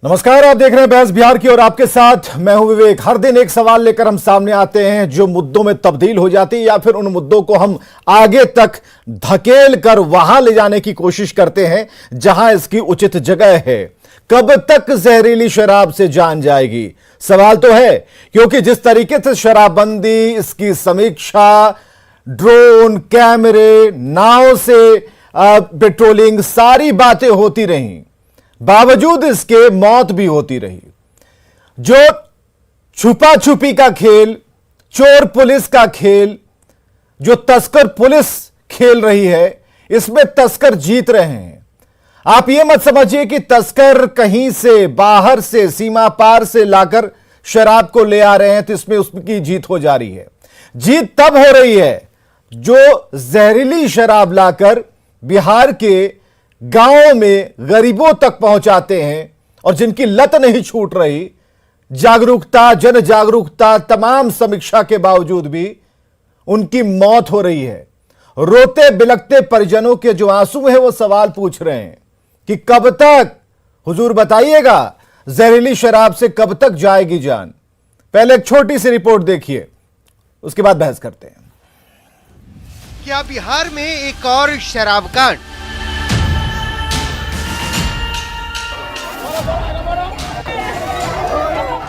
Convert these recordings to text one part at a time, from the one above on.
नमस्कार, आप देख रहे हैं बहस बिहार की और आपके साथ मैं हूं विवेक। हर दिन एक सवाल लेकर हम सामने आते हैं जो मुद्दों में तब्दील हो जाती है या फिर उन मुद्दों को हम आगे तक धकेल कर वहां ले जाने की कोशिश करते हैं जहां इसकी उचित जगह है। कब तक जहरीली शराब से जान जाएगी? सवाल तो है, क्योंकि जिस तरीके से शराबबंदी, इसकी समीक्षा, ड्रोन, कैमरे, नाव से पेट्रोलिंग, सारी बातें होती रहीं, बावजूद इसके मौत भी होती रही। जो छुपा छुपी का खेल, चोर पुलिस का खेल, जो तस्कर पुलिस खेल रही है, इसमें तस्कर जीत रहे हैं। आप यह मत समझिए कि तस्कर कहीं से बाहर से, सीमा पार से लाकर शराब को ले आ रहे हैं तो इसमें उसकी जीत हो जा रही है। जीत तब हो रही है जो जहरीली शराब लाकर बिहार के गांवों में गरीबों तक पहुंचाते हैं और जिनकी लत नहीं छूट रही। जागरूकता, जन जागरूकता, तमाम समीक्षा के बावजूद भी उनकी मौत हो रही है। रोते बिलखते परिजनों के जो आंसू हैं वो सवाल पूछ रहे हैं कि कब तक, हुजूर बताइएगा, जहरीली शराब से कब तक जाएगी जान। पहले एक छोटी सी रिपोर्ट देखिए, उसके बाद बहस करते हैं। क्या बिहार में एक और शराब कांड?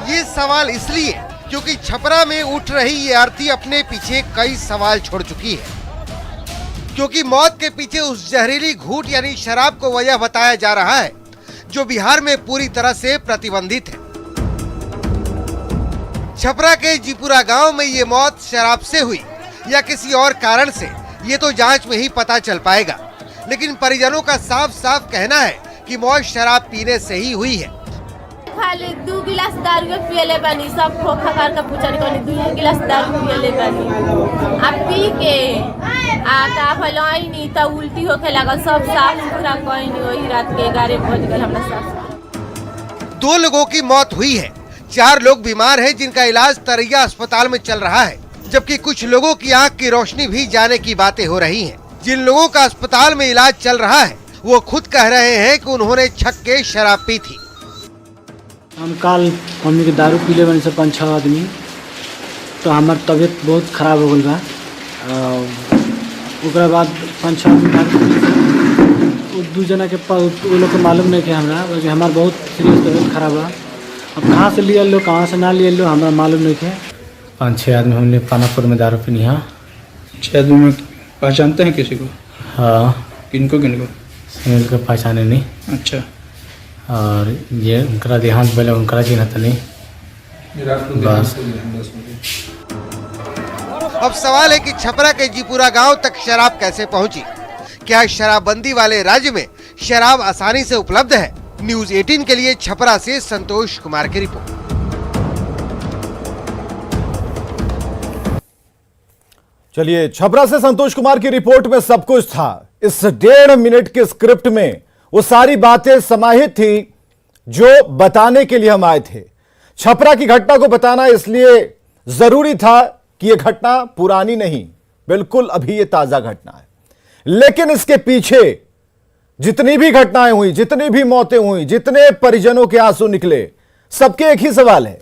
ये सवाल इसलिए क्योंकि छपरा में उठ रही ये आरती अपने पीछे कई सवाल छोड़ चुकी है। क्योंकि मौत के पीछे उस जहरीली घूंट यानी शराब को वजह बताया जा रहा है जो बिहार में पूरी तरह से प्रतिबंधित है। छपरा के जीपुरा गांव में ये मौत शराब से हुई या किसी और कारण से, ये तो जांच में ही पता चल पाएगा। लेकिन परिजनों का साफ साफ कहना है कि मौत शराब पीने से ही हुई है। खाली 2 गिलास दारू पियले बानी, सब खोखा करके पूछनी कोनी 2 गिलास दारू पियले बानी। आ पी के आता फलाई नी त उल्टी होके लागल, सब साफ सुथरा कोई नहीं। वही रात के 11 बज गए हमरा साथ। 2 लोगों की मौत हुई है, 4 लोग बीमार हैं जिनका इलाज तरैया अस्पताल में चल रहा है, जबकि कुछ लोगों की आंख की रोशनी भी जाने की बातें हो रही हैं। जिन लोगों का अस्पताल में इलाज चल रहा है वो खुद कह रहे हैं कि उन्होंने छक के शराब पी थी। हम काल हमने के दारू पी ले बने से 5-6 आदमी, तो हमार तबीयत बहुत खराब हो गई बा। उसके बाद 5-6 आदमी 2 जना के वो लोग को मालूम नहीं कि हमरा, क्योंकि हमार बहुत सीरियस तबीयत खराब बा। अब कहाँ से लिए लो, कहाँ से ना लिए लो, हमारा मालूम नहीं है। 5-6 आदमी हमने पानापुर में दारू पीनी। हाँ, 6 आदमी में पहचानते हैं किसी को? हाँ। किनको किनको? सुनील को पहचाने नहीं। अच्छा। और ये उनका देहांत पहले उनका चिन्ह था नहीं बस। अब सवाल है कि छपरा के जीपुरा गांव तक शराब कैसे पहुंची? क्या शराबबंदी वाले राज्य में शराब आसानी से उपलब्ध है? न्यूज़ 18 के लिए छपरा से संतोष कुमार की रिपोर्ट। चलिए, छपरा से संतोष कुमार की रिपोर्ट में सब कुछ था। इस 1.5 मिनट के स्क्रिप्ट में वो सारी बातें समाहित थी जो बताने के लिए हम आए थे। छपरा की घटना को बताना इसलिए जरूरी था कि यह घटना पुरानी नहीं, बिल्कुल अभी ये ताजा घटना है। लेकिन इसके पीछे जितनी भी घटनाएं हुई, जितनी भी मौतें हुई, जितने परिजनों के आंसू निकले, सबके एक ही सवाल है।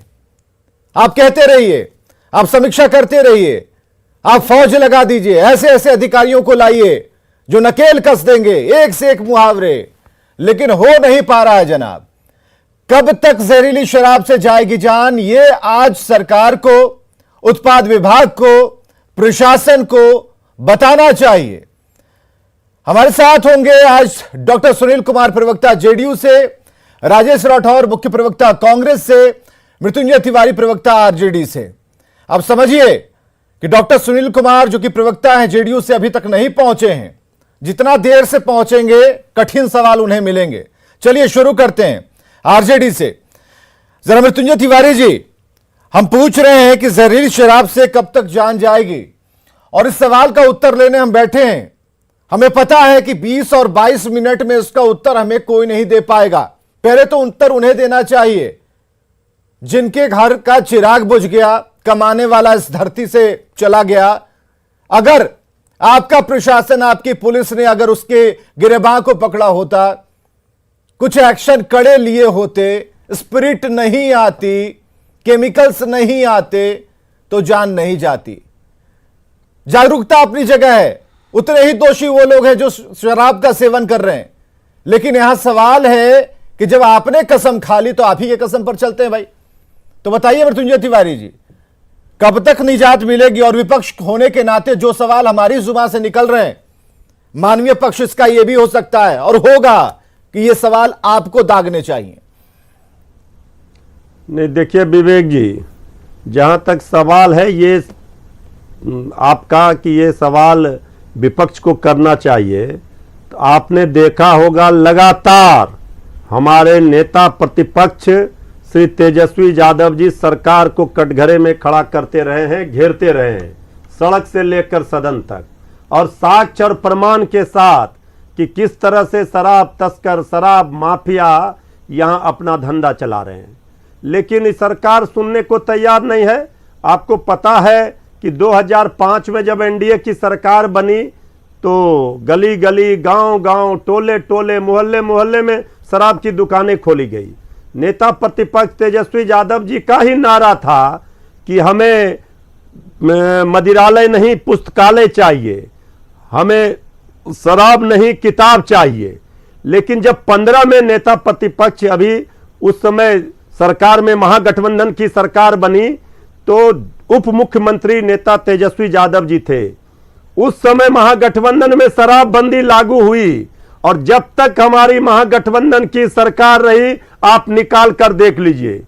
आप कहते रहिए, आप समीक्षा करते रहिए, आप फौज लगा दीजिए, ऐसे ऐसे अधिकारियों को लाइए जो नकेल कस देंगे, एक से एक मुहावरे, लेकिन हो नहीं पा रहा है जनाब। कब तक जहरीली शराब से जाएगी जान? ये आज सरकार को, उत्पाद विभाग को, प्रशासन को बताना चाहिए। हमारे साथ होंगे आज डॉक्टर सुनील कुमार, प्रवक्ता जेडीयू से, राजेश राठौर, मुख्य प्रवक्ता कांग्रेस से, मृत्युंजय तिवारी, प्रवक्ता आरजेडी से। अब समझिए कि डॉक्टर सुनील कुमार जो कि प्रवक्ता हैं जेडीयू से, अभी तक नहीं पहुंचे हैं। जितना देर से पहुंचेंगे कठिन सवाल उन्हें मिलेंगे। चलिए शुरू करते हैं आरजेडी से। जरा मृत्युंजय तिवारी जी, हम पूछ रहे हैं कि जहरीली शराब से कब तक जान जाएगी, और इस सवाल का उत्तर लेने हम बैठे हैं। हमें पता है कि 20 और 22 मिनट में इसका उत्तर हमें कोई नहीं दे पाएगा। पहले तो उत्तर उन्हें देना चाहिए जिनके घर का चिराग बुझ गया, कमाने वाला इस धरती से चला गया। अगर आपका प्रशासन, आपकी पुलिस ने अगर उसके गिरबां को पकड़ा होता, कुछ एक्शन कड़े लिए होते, स्पिरिट नहीं आती, केमिकल्स नहीं आते तो जान नहीं जाती। जागरूकता अपनी जगह है, उतने ही दोषी वो लोग हैं जो शराब का सेवन कर रहे हैं। लेकिन यहां सवाल है कि जब आपने कसम खा ली तो आप ही के कसम पर चलते हैं भाई। तो बताइए मृत्युंजय तिवारी जी, कब तक निजात मिलेगी? और विपक्ष होने के नाते जो सवाल हमारी जुबान से निकल रहे हैं, मानवीय पक्ष इसका यह भी हो सकता है और होगा कि यह सवाल आपको दागने चाहिए। नहीं, देखिए विवेक जी, जहां तक सवाल है ये आपका कि ये सवाल विपक्ष को करना चाहिए, तो आपने देखा होगा लगातार हमारे नेता प्रतिपक्ष श्री तेजस्वी यादव जी सरकार को कटघरे में खड़ा करते रहे हैं, घेरते रहे हैं, सड़क से लेकर सदन तक, और साक्ष्य और प्रमाण के साथ कि किस तरह से शराब तस्कर, शराब माफिया यहां अपना धंधा चला रहे हैं। लेकिन इस सरकार सुनने को तैयार नहीं है। आपको पता है कि 2005 में जब एनडीए की सरकार बनी तो गली गली, गांव गांव, टोले टोले, मोहल्ले मोहल्ले में शराब की दुकानें खोली गई। नेता प्रतिपक्ष तेजस्वी यादव जी का ही नारा था कि हमें मदिरालय नहीं पुस्तकालय चाहिए, हमें शराब नहीं किताब चाहिए। लेकिन जब 15 में नेता प्रतिपक्ष, अभी उस समय सरकार में महागठबंधन की सरकार बनी, तो उप मुख्यमंत्री नेता तेजस्वी यादव जी थे। उस समय महागठबंधन में शराबबंदी लागू हुई, और जब तक हमारी महागठबंधन की सरकार रही, आप निकाल कर देख लीजिए,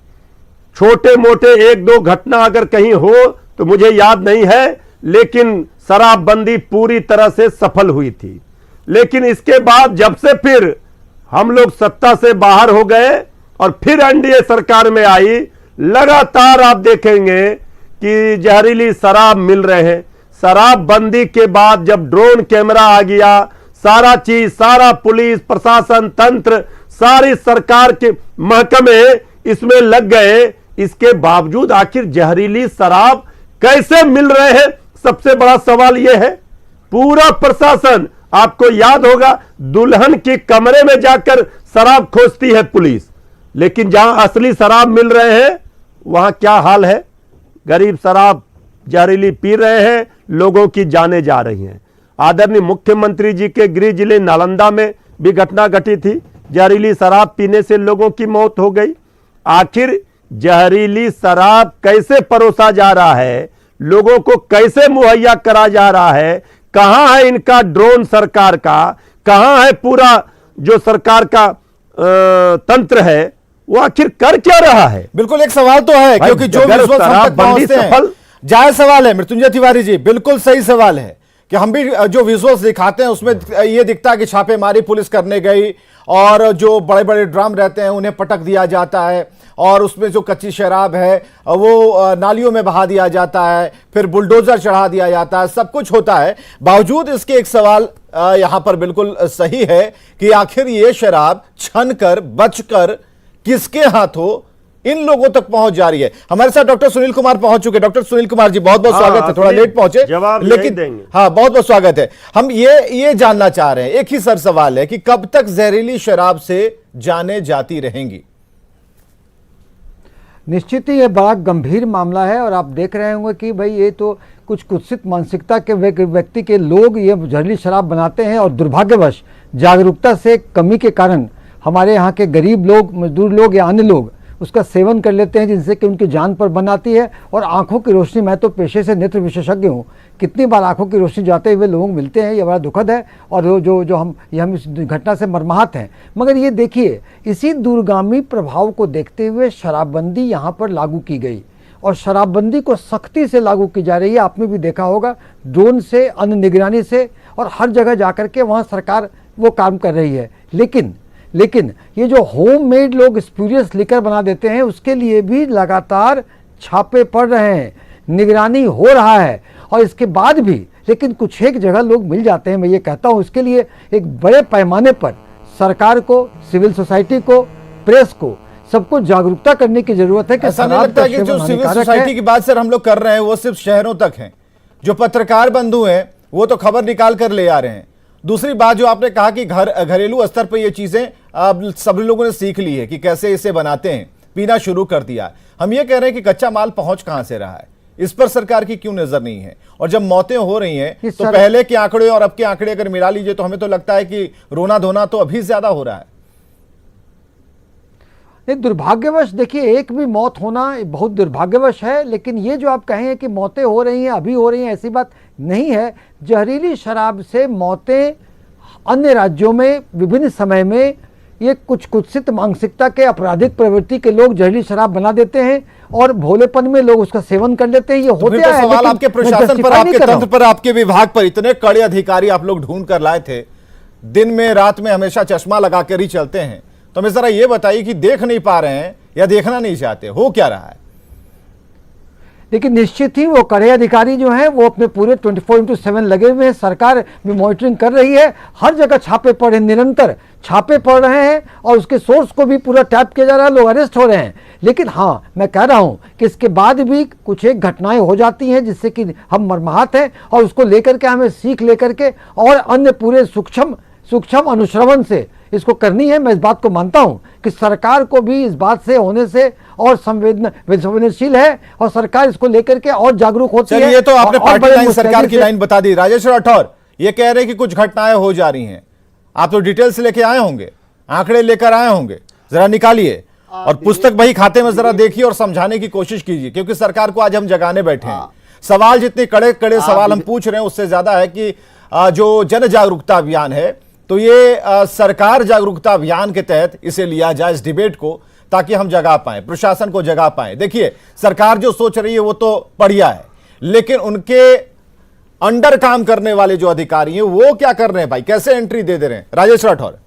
छोटे मोटे एक दो घटना अगर कहीं हो तो मुझे याद नहीं है, लेकिन शराबबंदी पूरी तरह से सफल हुई थी। लेकिन इसके बाद जब से फिर हम लोग सत्ता से बाहर हो गए और फिर एनडीए सरकार में आई, लगातार आप देखेंगे कि जहरीली शराब मिल रहे हैं। शराबबंदी के बाद जब ड्रोन कैमरा आ गया, सारा चीज, सारा पुलिस प्रशासन तंत्र, सारी सरकार के महकमे इसमें लग गए, इसके बावजूद आखिर जहरीली शराब कैसे मिल रहे हैं? सबसे बड़ा सवाल यह है। पूरा प्रशासन, आपको याद होगा, दुल्हन के कमरे में जाकर शराब खोजती है पुलिस, लेकिन जहां असली शराब मिल रहे हैं वहां क्या हाल है? गरीब शराब जहरीली पी रहे हैं, लोगों की जानें जा रही हैं। आदरणीय मुख्यमंत्री जी के गृह जिले नालंदा में भी घटना घटी थी, जहरीली शराब पीने से लोगों की मौत हो गई। आखिर जहरीली शराब कैसे परोसा जा रहा है, लोगों को कैसे मुहैया करा जा रहा है? कहां है इनका ड्रोन सरकार का? कहां है पूरा जो सरकार का तंत्र है, वो आखिर कर क्या रहा है? बिल्कुल एक सवाल तो है, क्योंकि जो विजुअल्स हम तक पहुंचते हैं, जायज सवाल है मृत्युंजय तिवारी जी, बिल्कुल सही सवाल है कि हम भी जो विजुअल्स दिखाते हैं उसमें यह दिखता है कि छापेमारी पुलिस करने गई और जो बड़े बड़े ड्रम रहते हैं उन्हें पटक दिया जाता है, और उसमें जो कच्ची शराब है वो नालियों में बहा दिया जाता है, फिर बुलडोजर चढ़ा दिया जाता है, सब कुछ होता है। बावजूद इसके एक सवाल यहां पर बिल्कुल सही है कि आखिर ये शराब छनकर बचकर किसके हाथों इन लोगों तक पहुंच जा रही है? हमारे साथ डॉक्टर सुनील कुमार पहुंच चुके। डॉक्टर सुनील कुमार जी, बहुत बहुत स्वागत है, थोड़ा लेट पहुंचे लेकिन हाँ बहुत बहुत स्वागत है। हम ये जानना चाह रहे हैं, एक ही सर सवाल है कि कब तक जहरीली शराब से जानें जाती रहेंगी? निश्चित ही ये बड़ा गंभीर मामला है, और आप देख रहे होंगे कि भाई ये तो कुछ कुत्सित मानसिकता के व्यक्ति के लोग ये जहरीली शराब बनाते हैं, और दुर्भाग्यवश जागरूकता से कमी के कारण हमारे यहाँ के गरीब लोग, मजदूर लोग या अन्य लोग उसका सेवन कर लेते हैं, जिनसे कि उनकी जान पर बन आती है। और आंखों की रोशनी, मैं तो पेशे से नेत्र विशेषज्ञ हूँ, कितनी बार आंखों की रोशनी जाते हुए लोग मिलते हैं, ये बड़ा दुखद है। और जो हम इस घटना से मर्माहत हैं। मगर ये देखिए, इसी दूरगामी प्रभाव को देखते हुए शराबबंदी यहाँ पर लागू की गई, और शराबबंदी को सख्ती से लागू की जा रही है। आपने भी देखा होगा, ड्रोन से, अन्य निगरानी से, और हर जगह जाकर के वहाँ सरकार वो काम कर रही है। लेकिन ये जो होममेड लोग स्प्यूरियस लिकर बना देते हैं, उसके लिए भी लगातार छापे पड़ रहे हैं, निगरानी हो रहा है। और इसके बाद भी लेकिन कुछ एक जगह लोग मिल जाते हैं। मैं ये कहता हूँ, इसके लिए एक बड़े पैमाने पर सरकार को, सिविल सोसाइटी को, प्रेस को, सबको जागरूकता करने की जरूरत है कि ऐसा नहीं लगता कि जो सिविल सोसाइटी की बात सर हम लोग कर रहे हैं वो सिर्फ शहरों तक है? जो पत्रकार बंधु हैं वो तो खबर निकाल कर ले आ रहे हैं। दूसरी बात जो आपने कहा कि घरेलू स्तर पर ये चीजें अब सभी लोगों ने सीख ली है कि कैसे इसे बनाते हैं, पीना शुरू कर दिया। हम ये कह रहे हैं कि कच्चा माल पहुंच कहां से रहा है, इस पर सरकार की क्यों नजर नहीं है? और जब मौतें हो रही हैं तो पहले के आंकड़े और अब के आंकड़े अगर मिला लीजिए तो हमें तो लगता है कि रोना धोना तो अभी ज्यादा हो रहा है। दुर्भाग्यवश देखिए, एक भी मौत होना बहुत दुर्भाग्यवश है, लेकिन ये जो आप कहें कि मौतें हो रही हैं, अभी हो रही हैं, ऐसी बात नहीं है। जहरीली शराब से मौतें अन्य राज्यों में विभिन्न समय में ये कुछ कुत्सित मानसिकता के आपराधिक प्रवृत्ति के लोग जहरीली शराब बना देते हैं और भोलेपन में लोग उसका सेवन कर लेते हैं। ये होते हैं। सवाल आपके प्रशासन पर, आपके तंत्र पर, आपके विभाग पर, इतने कड़े अधिकारी आप लोग ढूंढ कर लाए थे, दिन में रात में हमेशा चश्मा लगाकर ही चलते हैं, तो हमें जरा ये बताइए कि देख नहीं पा रहे हैं या देखना नहीं चाहते, हो क्या रहा है? लेकिन निश्चित ही वो कड़े अधिकारी जो हैं वो अपने पूरे 24/7 लगे हुए हैं। सरकार भी मॉनिटरिंग कर रही है, हर जगह छापे पड़े, निरंतर छापे पड़ रहे हैं और उसके सोर्स को भी पूरा टैप किया जा रहा है, लोग अरेस्ट हो रहे हैं। लेकिन हाँ, मैं कह रहा हूँ कि इसके बाद भी कुछ एक घटनाएं हो जाती हैं जिससे कि हम मर्माहत हैं और उसको लेकर के हमें सीख लेकर के और अन्य पूरे सूक्ष्म अनुश्रवण से इसको करनी है। मैं इस बात को मानता हूं कि सरकार को भी इस बात से होने से और संवेदनशील है और सरकार इसको लेकर के और जागरूक होती है। ये तो आपने पार्टी लाइन, सरकार की लाइन बता दी। राजेश राठौर ये कह रहे हैं कि कुछ घटनाएं हो जा रही हैं, आप तो डिटेल्स लेके आए होंगे, आंकड़े लेकर आए होंगे, जरा निकालिए और पुस्तक बही खाते में जरा देखिए और समझाने की कोशिश कीजिए, क्योंकि सरकार को आज हम जगाने बैठे हैं। सवाल जितने कड़े कड़े सवाल हम पूछ रहे हैं उससे ज्यादा है कि जो जन जागरूकता अभियान है, तो ये सरकार जागरूकता अभियान के तहत इसे लिया जाए, इस डिबेट को, ताकि हम जगा पाए, प्रशासन को जगा पाए। देखिए, सरकार जो सोच रही है वो तो बढ़िया है, लेकिन उनके अंडर काम करने वाले जो अधिकारी हैं वो क्या कर रहे हैं भाई, कैसे एंट्री दे रहे हैं? राजेश राठौर।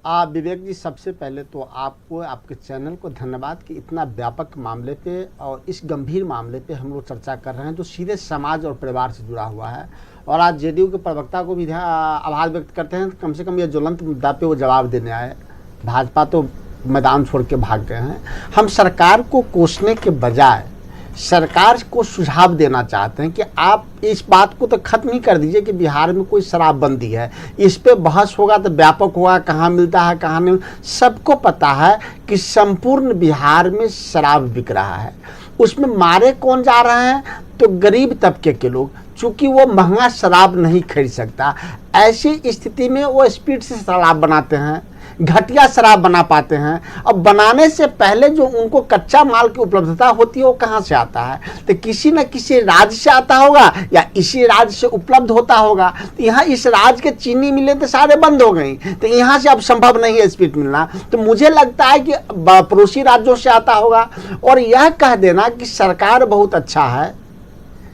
विवेक जी, सबसे पहले तो आपको, आपके चैनल को धन्यवाद कि इतना व्यापक मामले पे और इस गंभीर मामले पे हम लोग चर्चा कर रहे हैं जो सीधे समाज और परिवार से जुड़ा हुआ है। और आज जेडीयू के प्रवक्ता को भी आभार व्यक्त करते हैं, कम से कम ये ज्वलंत मुद्दा पे वो जवाब देने आए। भाजपा तो मैदान छोड़ के भाग गए हैं। हम सरकार को कोसने के बजाय सरकार को सुझाव देना चाहते हैं कि आप इस बात को तो खत्म ही कर दीजिए कि बिहार में कोई शराबबंदी है। इस पे बहस होगा तो व्यापक होगा, कहाँ मिलता है कहाँ नहीं। सबको पता है कि संपूर्ण बिहार में शराब बिक रहा है। उसमें मारे कौन जा रहे हैं? तो गरीब तबके के लोग, चूंकि वो महंगा शराब नहीं खरीद सकता, ऐसी स्थिति में वो स्पीड से शराब बनाते हैं, घटिया शराब बना पाते हैं। अब बनाने से पहले जो उनको कच्चा माल की उपलब्धता होती है वो कहाँ से आता है? तो किसी न किसी राज्य से आता होगा या इसी राज्य से उपलब्ध होता होगा। तो यहाँ इस राज्य के चीनी मिलें तो सारे बंद हो गई, तो यहाँ से अब संभव नहीं है स्पीड मिलना। तो मुझे लगता है कि पड़ोसी राज्यों से आता होगा। और यह कह देना कि सरकार बहुत अच्छा है,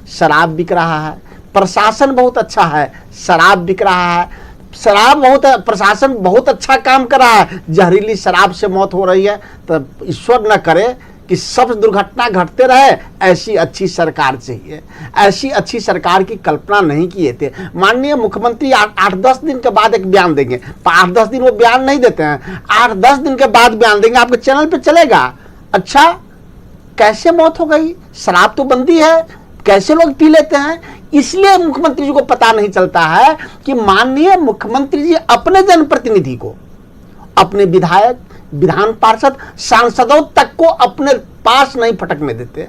शराब बिक रहा है, प्रशासन बहुत अच्छा है, शराब बिक रहा है, प्रशासन बहुत अच्छा काम कर रहा है, जहरीली शराब से मौत हो रही है, तो ईश्वर न करे कि सब दुर्घटना घटते रहे। ऐसी अच्छी सरकार चाहिए, ऐसी अच्छी सरकार की कल्पना नहीं किए थे। माननीय मुख्यमंत्री 8-10 दिन के बाद एक बयान देंगे, 8-10 दिन वो बयान नहीं देते हैं, 8-10 दिन के बाद बयान देंगे, आपके चैनल पे चलेगा। अच्छा, कैसे मौत हो गई? शराब तो बंदी है, कैसे लोग पी लेते हैं? इसलिए मुख्यमंत्री जी को पता नहीं चलता है कि माननीय मुख्यमंत्री जी अपने जनप्रतिनिधि को, अपने विधायक, विधान पार्षद, सांसदों तक को अपने पास नहीं फटकने देते।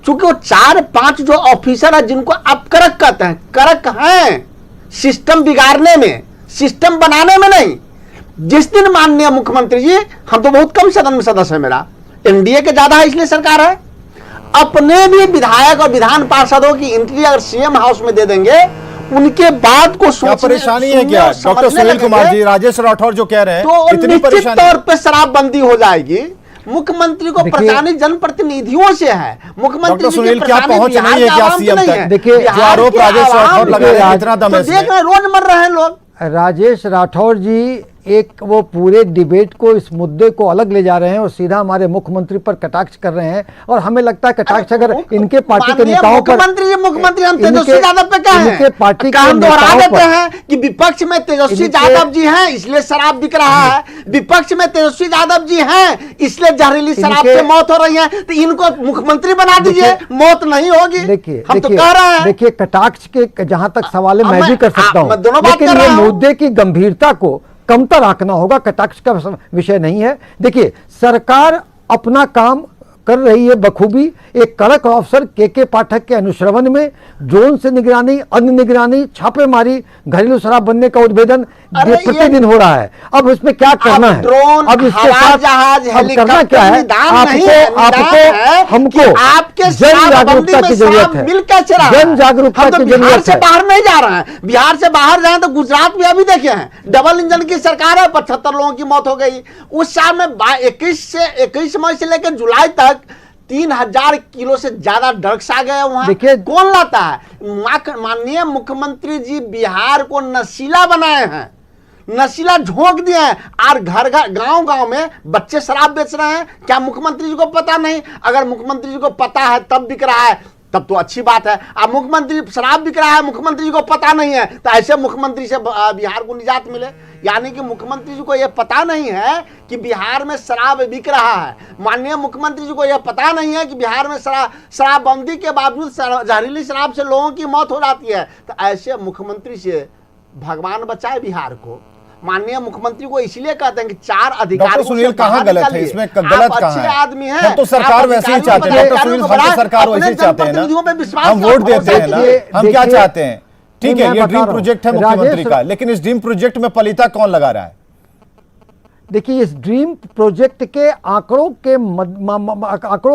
चूंकि वो 4-5 जो ऑफिसर है जिनको आप करक कहते हैं, करक हैं सिस्टम बिगाड़ने में, सिस्टम बनाने में नहीं। जिस दिन माननीय मुख्यमंत्री जी, हम तो बहुत कम सदन में सदस्य है, मेरा एनडीए के ज्यादा है इसलिए सरकार है, अपने भी विधायक और विधान पार्षदों की एंट्री अगर सीएम हाउस में दे देंगे, उनके बाद को क्या परेशानी है क्या? डॉक्टर सुनील कुमार जी, राजेश राठौर जो कह रहे हैं, तो इतनी निश्चित परेशानी तौर पे शराबबंदी हो जाएगी। मुख्यमंत्री को परेशानी जनप्रतिनिधियों से है। मुख्यमंत्री सुनील क्या पहुंच नहीं है क्या सीएम तक? देखिए, जो आरोप राजेश राठौर लगा रहे हैं, इतना दम है इसमें। देख रहे रोज मर रहे हैं लोग। राजेश राठौर जी एक वो पूरे डिबेट को, इस मुद्दे को अलग ले जा रहे हैं और सीधा हमारे मुख्यमंत्री पर कटाक्ष कर रहे हैं। और हमें लगता है कटाक्ष अगर इनके पार्टी के नेताओं पर, मुख्यमंत्री हम तेजस्वी यादव पे क्या है? इनके पार्टी के हम दोहरा नेताओं देते पर हैं कि विपक्ष में तेजस्वी यादव जी हैं इसलिए शराब बिक रहा है, विपक्ष में तेजस्वी यादव जी हैं इसलिए जहरीली शराब से मौत हो रही है, तो इनको मुख्यमंत्री बना दीजिए, मौत नहीं होगी। देखिए, हम तो कह रहे हैं। देखिए, कटाक्ष के जहां तक सवाल है मैं भी कर सकता हूं, मैं दोनों बात लेकिन कर ये रहा हूं। मुद्दे की गंभीरता को कमतर आंकना होगा, कटाक्ष का विषय नहीं है। देखिए, सरकार अपना काम कर रही है बखूबी। एक कड़क ऑफिसर के पाठक के अनुश्रवण में ड्रोन से निगरानी, अन्य निगरानी, छापेमारी, घरेलू शराब बनने का उद्भेदन प्रतिदिन हो रहा है। अब इसमें क्या करना है? ड्रोन, अब इसके साथ अब करना क्या है? आपको हमको जन जागरूकता की जरूरत है। जन जागरूकता की जरूरत है। बाहर नहीं जा रहे हैं, बिहार से बाहर जाए तो गुजरात में अभी देखे हैं, डबल इंजन की सरकार है, 75 लोगों की मौत हो गई। उस साल में 21 मई से लेकर जुलाई तक 3000 किलो से ज्यादा ड्रग्स आ गए वहां। देखिए, कौन लाता है? माननीय मुख्यमंत्री जी बिहार को नशीला बनाए हैं, नशीला झोंक दिए हैं, और घर घर गांव गांव में बच्चे शराब बेच रहे हैं। क्या मुख्यमंत्री जी को पता नहीं? अगर मुख्यमंत्री जी को पता है तब बिक रहा है, तब तो अच्छी बात है। अब मुख्यमंत्री शराब बिक रहा है, मुख्यमंत्री जी को पता नहीं है, तो ऐसे मुख्यमंत्री से बिहार को निजात मिले। यानी कि मुख्यमंत्री जी को यह पता नहीं है कि बिहार में शराब बिक रहा है। माननीय मुख्यमंत्री जी को यह पता नहीं है कि बिहार में शराबबंदी के बावजूद जहरीली शराब से लोगों की मौत हो जाती है। तो ऐसे मुख्यमंत्री से भगवान बचाए बिहार को। माननीय मुख्यमंत्री को इसलिए कहते हैं कि 4 अधिकारी। डॉक्टर सुनील कहाँ गलत है इसमें? गलत कहाँ है? आदमी है, हम तो सरकार वैसे ही चाहते हैं डॉक्टर सुनील, हम तो सरकार वैसे ही चाहते हैं ना, हम वोट देते हैं ना, हम क्या चाहते हैं? ठीक है, ये ड्रीम प्रोजेक्ट है मुख्यमंत्री का, लेकिन इस ड्रीम प्रोजेक्ट में पलीता कौन लगा रहा है? देखिए, इस ड्रीम प्रोजेक्ट के आंकड़ों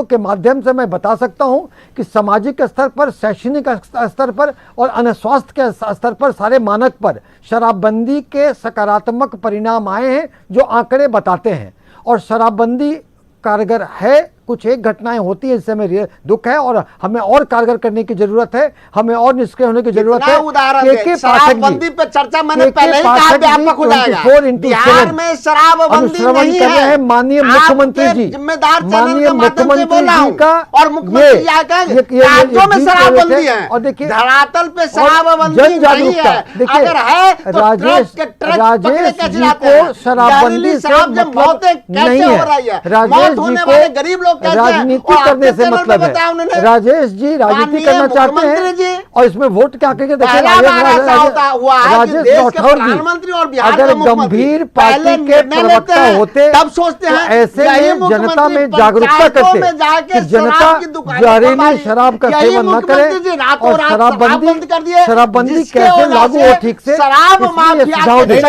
के माध्यम से मैं बता सकता हूं कि सामाजिक स्तर पर, शैक्षणिक स्तर पर और अन्य स्वास्थ्य के स्तर पर, सारे मानक पर शराबबंदी के सकारात्मक परिणाम आए हैं जो आंकड़े बताते हैं। और शराबबंदी कारगर है। कुछ एक घटनाएं होती हैं जिससे हमें दुख है और हमें और कारगर करने की जरूरत है, हमें और निष्क्रिय होने की जरूरत है। उदाहरण शराबबंदी पे चर्चा मैंने पहले ही कहा, व्यापक हो जाएगा। बिहार में शराबबंदी नहीं है। माननीय मुख्यमंत्री जी, जिम्मेदार माननीय मुख्यमंत्री जी का और मुख्यमंत्री राज्यों में शराबबंदी है। और देखिए, धरातल पे शराबबंदी नहीं है। अगर है तो राजेश जी को शराबबंदी से मतलब नहीं है। राजेश जी को गरीब राजनीति करने से मतलब है। राजेश जी राजनीति करना चाहते हैं और इसमें वोट क्या करके देखिए, राजेश राठौर जी अगर गंभीर पार्टी के प्रवक्ता होते तब सोचते हैं ऐसे में जनता में जागरूकता करते कि जनता जहरीली शराब का सेवन न करे और शराबबंदी कैसे लागू हो ठीक से।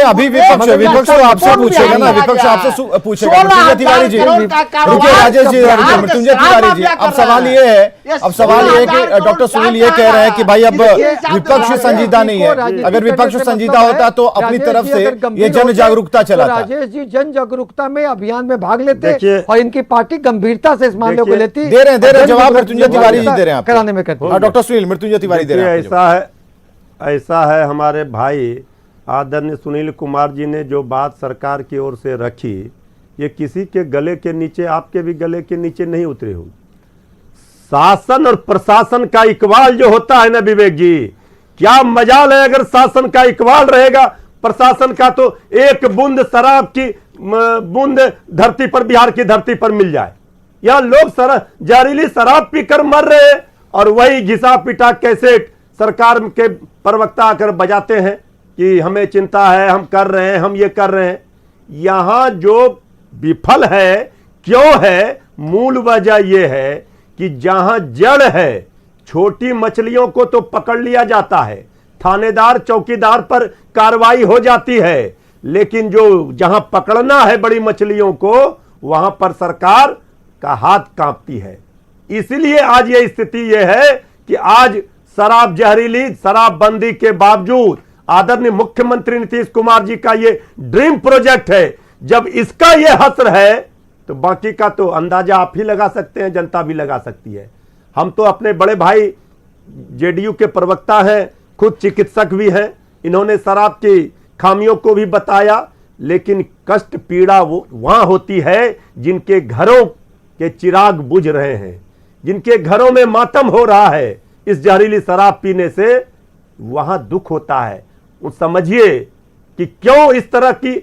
अभी विपक्ष तो आपसे पूछेगा ना, विपक्ष आपसे पूछेगा। मृत्युंजय तिवारी जी, राजेश जी, मृत्युंजय तिवारी जी, अब सवाल ये है कि डॉक्टर सुनील ये कह रहे हैं कि भाई अब विपक्ष संजीदा नहीं है। अगर विपक्ष संजीदा होता तो अपनी तरफ से ये जन जागरूकता चलाता। राजेश जी जन जागरूकता में अभियान में भाग लेते और इनकी पार्टी गंभीरता से इस मामले को लेती। दे रहे हैं जवाब मृत्युंजय तिवारी जी दे रहे हैं कराने में करते। डॉक्टर सुनील, मृत्युंजय तिवारी दे रहे हैं। ऐसा है हमारे भाई आदरणीय सुनील कुमार जी ने जो बात सरकार की ओर से रखी, ये किसी के गले के नीचे, आपके भी गले के नीचे नहीं उतरी होगी। शासन और प्रशासन का इकबाल जो होता है ना विवेक जी, क्या मजाल है अगर शासन का इकबाल रहेगा, प्रशासन का तो एक बूंद शराब की बूंद धरती पर, बिहार की धरती पर मिल जाए। यह लोग जहरीली शराब पीकर मर रहे हैं और वही घिसा पिटा कैसेट सरकार के प्रवक्ता आकर बजाते हैं कि हमें चिंता है, हम कर रहे हैं, हम ये कर रहे हैं। यहां जो विफल है क्यों है, मूल वजह यह है कि जहां जड़ है, छोटी मछलियों को तो पकड़ लिया जाता है, थानेदार चौकीदार पर कार्रवाई हो जाती है, लेकिन जो जहां पकड़ना है बड़ी मछलियों को, वहां पर सरकार का हाथ कांपती है। इसलिए आज ये स्थिति यह है कि आज शराब, जहरीली शराबबंदी के बावजूद आदरणीय मुख्यमंत्री नीतीश कुमार जी का ये ड्रीम प्रोजेक्ट है। जब इसका यह हसर है तो बाकी का तो अंदाजा आप ही लगा सकते हैं, जनता भी लगा सकती है। हम तो अपने बड़े भाई जेडीयू के प्रवक्ता हैं, खुद चिकित्सक भी हैं, इन्होंने शराब की खामियों को भी बताया, लेकिन कष्ट पीड़ा वो वहां होती है जिनके घरों के चिराग बुझ रहे हैं, जिनके घरों में मातम हो रहा है इस जहरीली शराब पीने से, वहां दुख होता है। समझिए कि क्यों इस तरह की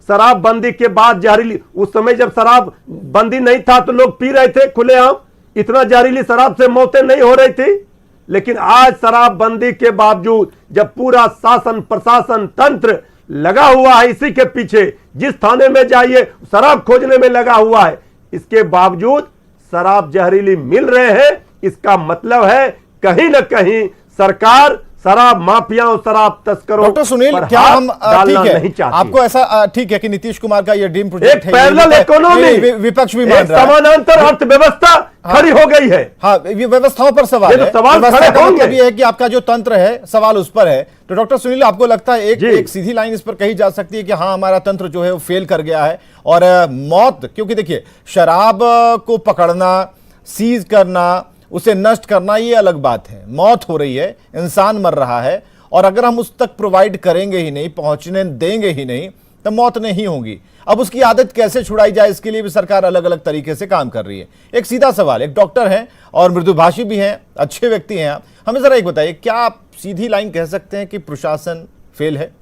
शराबबंदी के बाद जहरीली, उस समय जब शराब बंदी नहीं था तो लोग पी रहे थे खुलेआम, इतना जहरीली शराब से मौतें नहीं हो रही थी। लेकिन आज शराबबंदी के बावजूद जब पूरा शासन प्रशासन तंत्र लगा हुआ है इसी के पीछे। जिस थाने में जाइए शराब खोजने में लगा हुआ है, इसके बावजूद शराब जहरीली मिल रहे हैं। इसका मतलब है कहीं ना कहीं सरकार शराब माफियाओं, शराब तस्करों डॉक्टर सुनील, पर क्या हाथ हम डालना ठीक नहीं है, चाहते। आपको ऐसा ठीक है कि नीतीश कुमार का ये ड्रीम प्रोजेक्ट एक है, पैरेलल इकोनॉमी, विपक्ष भी मान रहा है, समानांतर अर्थव्यवस्था खड़ी हो गई है। हाँ, ये व्यवस्थाओं पर सवाल ये तो है, सवाल व्यवस्था खड़े का होंगे। मतलब ये है कि आपका जो तंत्र है, सवाल उस पर है। तो डॉक्टर सुनील, आपको लगता है जी। एक सीधी लाइन इस पर कही जा सकती है कि हाँ, हमारा तंत्र जो है वो फेल कर गया है और मौत, क्योंकि देखिए शराब को पकड़ना, सीज करना, उसे नष्ट करना, ये अलग बात है। मौत हो रही है, इंसान मर रहा है, और अगर हम उस तक प्रोवाइड करेंगे ही नहीं, पहुंचने देंगे ही नहीं, तो मौत नहीं होगी। अब उसकी आदत कैसे छुड़ाई जाए, इसके लिए भी सरकार अलग अलग तरीके से काम कर रही है। एक सीधा सवाल, एक डॉक्टर हैं और मृदुभाषी भी हैं, अच्छे व्यक्ति हैं आप, हमें जरा एक बताइए, क्या आप सीधी लाइन कह सकते हैं कि प्रशासन फेल है?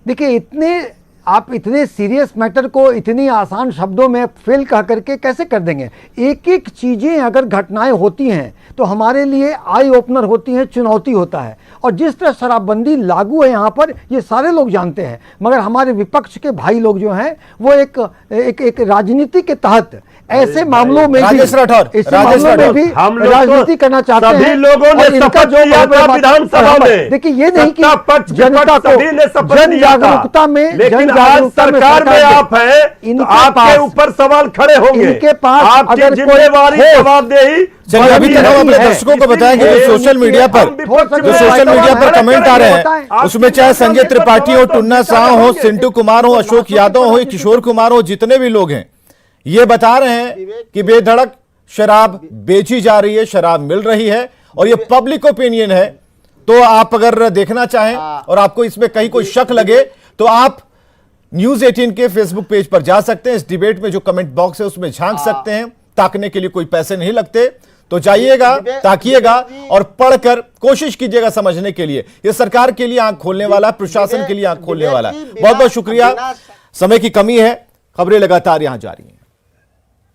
देखिए, आप इतने सीरियस मैटर को इतनी आसान शब्दों में फेल कह करके कैसे कर देंगे? एक एक चीज़ें अगर घटनाएं होती हैं तो हमारे लिए आई ओपनर होती हैं, चुनौती होता है। और जिस तरह शराबबंदी लागू है यहाँ पर, ये सारे लोग जानते हैं, मगर हमारे विपक्ष के भाई लोग जो हैं वो एक राजनीति के तहत ऐसे मामलों में भी राजेश राठौर, हम लोग राजनीति करना चाहते हैं। सभी लोगों ने और इनका शपथ जो लिया था विधानसभा में। देखिए, ये नहीं कि सत्ता पक्ष जनता को सभी ने शपथ जन लिया था। जागरूकता में, लेकिन आज सरकार में आप हैं तो आपके ऊपर सवाल खड़े होंगे। इनके पास आपकी अगर जिम्मेवारी, कोई जवाबदेही। चलिए, अभी तक हम अपने दर्शकों को बताएं कि जो सोशल मीडिया पर कमेंट आ रहे हैं, उसमें चाहे संजय त्रिपाठी हो, टुन्ना शाह हो, सिंटू कुमार हो, अशोक यादव हो, किशोर कुमार हो, जितने भी लोग हैं, ये बता रहे हैं कि बेधड़क शराब बेची जा रही है, शराब मिल रही है, और ये पब्लिक ओपिनियन है। तो आप अगर देखना चाहें और आपको इसमें कहीं कोई शक लगे तो आप न्यूज 18 के फेसबुक पेज पर जा सकते हैं। इस डिबेट में जो कमेंट बॉक्स है उसमें झांक सकते हैं, ताकने के लिए कोई पैसे नहीं लगते। तो जाइएगा, ताकिएगा और पढ़कर कोशिश कीजिएगा समझने के लिए। यह सरकार के लिए आंख खोलने वाला, प्रशासन के लिए आंख खोलने वाला। बहुत बहुत शुक्रिया। समय की कमी है, खबरें लगातार यहां जारी हैं।